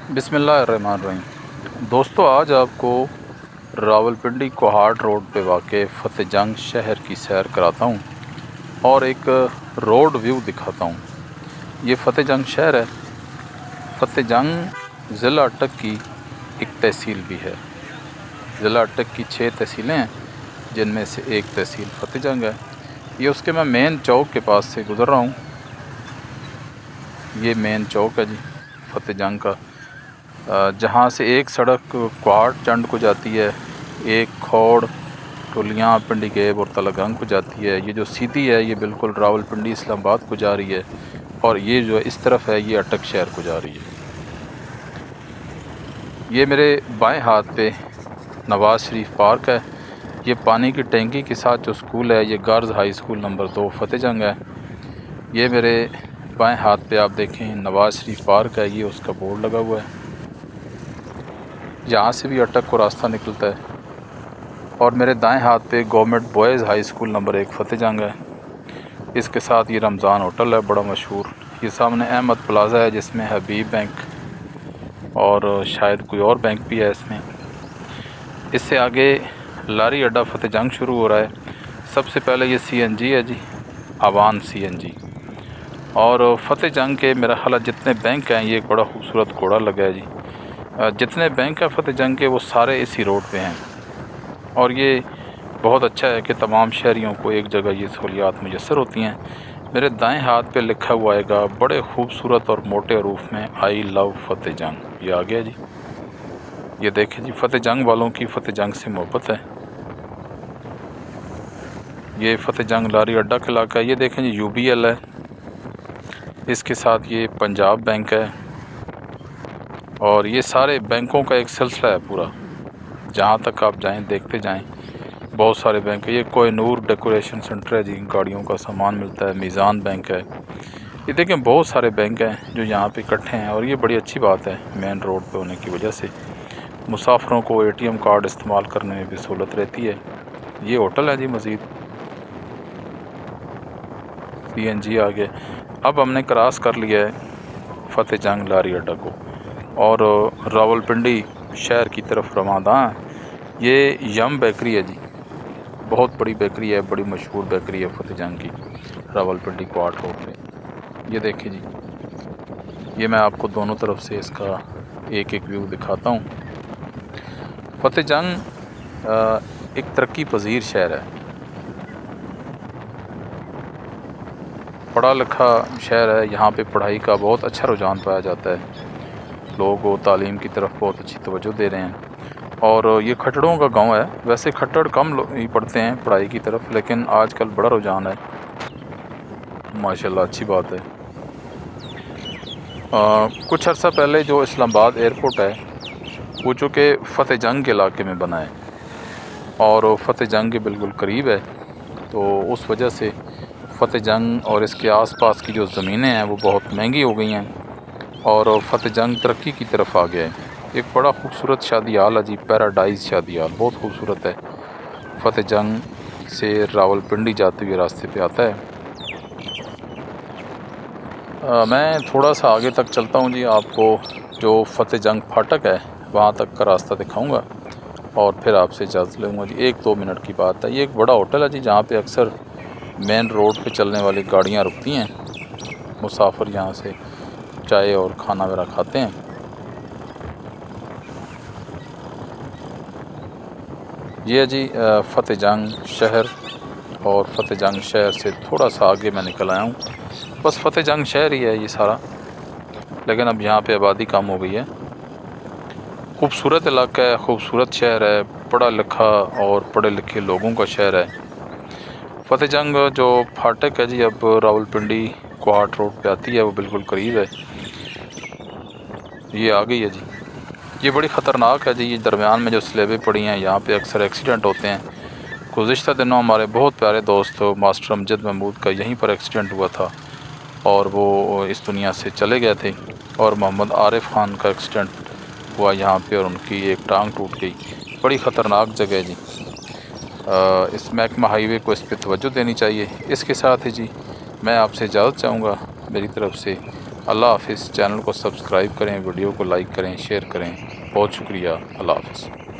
बिस्मिल्लाहिर्रहमानिर्रहीम। दोस्तों, आज आपको रावलपिंडी कोहाट रोड पे वाक़े फ़तेह जंग शहर की सैर कराता हूँ और एक रोड व्यू दिखाता हूँ। ये फ़तेह जंग शहर है। फ़तेह जंग ज़िला अटक की एक तहसील भी है। ज़िला अटक की 6 तहसीलें हैं, जिनमें से एक तहसील फ़तेह जंग है। ये उसके मैं मेन चौक के पास से गुज़र रहा हूँ। ये मेन चौक है जी फ़तेह जंग का, जहाँ से एक सड़क कोहाट चंड को जाती है, एक खौड़ टोलियाँ पिंडी गेब और तलागंग को जाती है। ये जो सीधी है ये बिल्कुल रावलपिंडी इस्लामाबाद को जा रही है, और ये जो इस तरफ है ये अटक शहर को जा रही है। ये मेरे बाएं हाथ पे नवाज़ शरीफ पार्क है। ये पानी की टैंकी के साथ जो स्कूल है ये गर्ल्स हाई स्कूल नंबर 2 फ़तेह जंग है। ये मेरे बाएं हाथ पे आप देखें नवाज़ शरीफ पार्क है, ये उसका बोर्ड लगा हुआ है। यहाँ से भी अटक को रास्ता निकलता है। और मेरे दाएं हाथ पे government boys high school number 1 फ़तेह जंग है। इसके साथ ये रमज़ान होटल है, बड़ा मशहूर। ये सामने अहमद प्लाज़ा है, जिसमें हबीब बैंक और शायद कोई और बैंक भी है इसमें। इससे आगे लारी अड्डा फ़तेह जंग शुरू हो रहा है। सबसे पहले ये CNG है जी, आवान CNG। और फ़तेह जंग के मेरा ख्याल जितने बैंक हैं, ये एक बड़ा खूबसूरत घोड़ा लगा है जी। जितने बैंक हैं फ़तेह जंग के वो सारे इसी रोड पे हैं। और ये बहुत अच्छा है कि तमाम शहरियों को एक जगह ये सहूलियात मुयस्सर होती हैं। मेरे दाएं हाथ पे लिखा हुआ आएगा बड़े खूबसूरत और मोटे हरूफ में, आई लव फ़तेह जंग। ये आ गया जी। ये देखें जी, फ़तेह जंग वालों की फ़तेह जंग से मोहब्बत है। ये फ़तेह जंग लारी अड्डा का इलाका है। ये देखें जी, UBL है, इसके साथ ये पंजाब बैंक है। और ये सारे बैंकों का एक सिलसिला है पूरा, जहाँ तक आप जाएँ देखते जाएँ बहुत सारे बैंक है। ये कोहिनूर डेकोरेशन सेंटर है जी, गाड़ियों का सामान मिलता है। मीज़ान बैंक है। ये देखें बहुत सारे बैंक हैं जो यहाँ पे इकट्ठे हैं, और ये बड़ी अच्छी बात है। मेन रोड पे होने की वजह से मुसाफिरों को ATM कार्ड इस्तेमाल करने में भी सहूलत रहती है। ये होटल है जी मज़ीद, CNG आ गए। अब हमने क्रॉस कर लिया है फ़तेह जंग लारी अड्डा को और रावलपिंडी शहर की तरफ रवाना। ये यम बेकरी है जी, बहुत बड़ी बेकरी है, बड़ी मशहूर बेकरी है फ़तेह जंग की, रावलपिंडी कोहाट रोड पे। ये देखिए जी, ये मैं आपको दोनों तरफ से इसका एक एक व्यू दिखाता हूँ। फ़तेह जंग एक तरक्की पजीर शहर है, पढ़ा लिखा शहर है। यहाँ पे पढ़ाई का बहुत अच्छा रुझान पाया जाता है। लोग तालीम की तरफ बहुत अच्छी तवज्जो दे रहे हैं। और ये खट्टड़ों का गांव है। वैसे खट्टड़ कम लोग ही पढ़ते हैं पढ़ाई की तरफ, लेकिन आजकल बड़ा रुझान है, माशाल्लाह, अच्छी बात है। कुछ अर्सा पहले जो इस्लामाबाद एयरपोर्ट है वो चूँकि फ़तेह जंग के इलाके में बना है और फ़तेह जंग के बिल्कुल करीब है, तो उस वजह से फ़तेह जंग और इसके आसपास की जो ज़मीनें हैं वो बहुत महंगी हो गई हैं और फ़तेह जंग तरक्की की तरफ आ गया है। एक बड़ा खूबसूरत शादी हाल है जी, पैराडाइज़ शादी हाल, बहुत खूबसूरत है। फ़तेह जंग से रावलपिंडी जाते हुए रास्ते पे आता है। मैं थोड़ा सा आगे तक चलता हूँ जी, आपको जो फ़तेह जंग फाटक है वहाँ तक का रास्ता दिखाऊँगा और फिर आपसे इजाज़त लूँगा जी। 1-2 मिनट की बात है। ये एक बड़ा होटल है जी, जहाँ पे अक्सर मेन रोड पे चलने वाली गाड़ियाँ रुकती हैं। मुसाफिर यहाँ से चाय और खाना वगैरह खाते हैं। ये है जी फ़तेह जंग शहर, और फ़तेह जंग शहर से थोड़ा सा आगे मैं निकल आया हूँ। बस फ़तेह जंग शहर ही है ये सारा, लेकिन अब यहाँ पे आबादी कम हो गई है। खूबसूरत इलाका है, खूबसूरत शहर है, पढ़ा लिखा और पढ़े लिखे लोगों का शहर है। फ़तेह जंग जो फाटक है जी, अब रावलपिंडी कोहाट रोड पे आती है, वो बिल्कुल करीब है। ये आ गई है जी। ये बड़ी ख़तरनाक है जी। ये दरमियान में जो स्लेबें पड़ी हैं, यहाँ पे अक्सर एक्सीडेंट होते हैं। गुज़िश्ता दिनों हमारे बहुत प्यारे दोस्त मास्टर अमजद महमूद का यहीं पर एक्सीडेंट हुआ था और वो इस दुनिया से चले गए थे। और मोहम्मद आरिफ खान का एक्सीडेंट हुआ यहाँ पे और उनकी एक टांग टूट गई। बड़ी ख़तरनाक जगह है जी। इस महकमा हाईवे को इस पर तवज्जो देनी चाहिए। इसके साथ ही जी मैं आपसे इजाज़त चाहूँगा, मेरी तरफ़ से अल्लाह हाफिज़। चैनल को सब्सक्राइब करें, वीडियो को लाइक करें, शेयर करें। बहुत शुक्रिया। अल्लाह हाफिज़।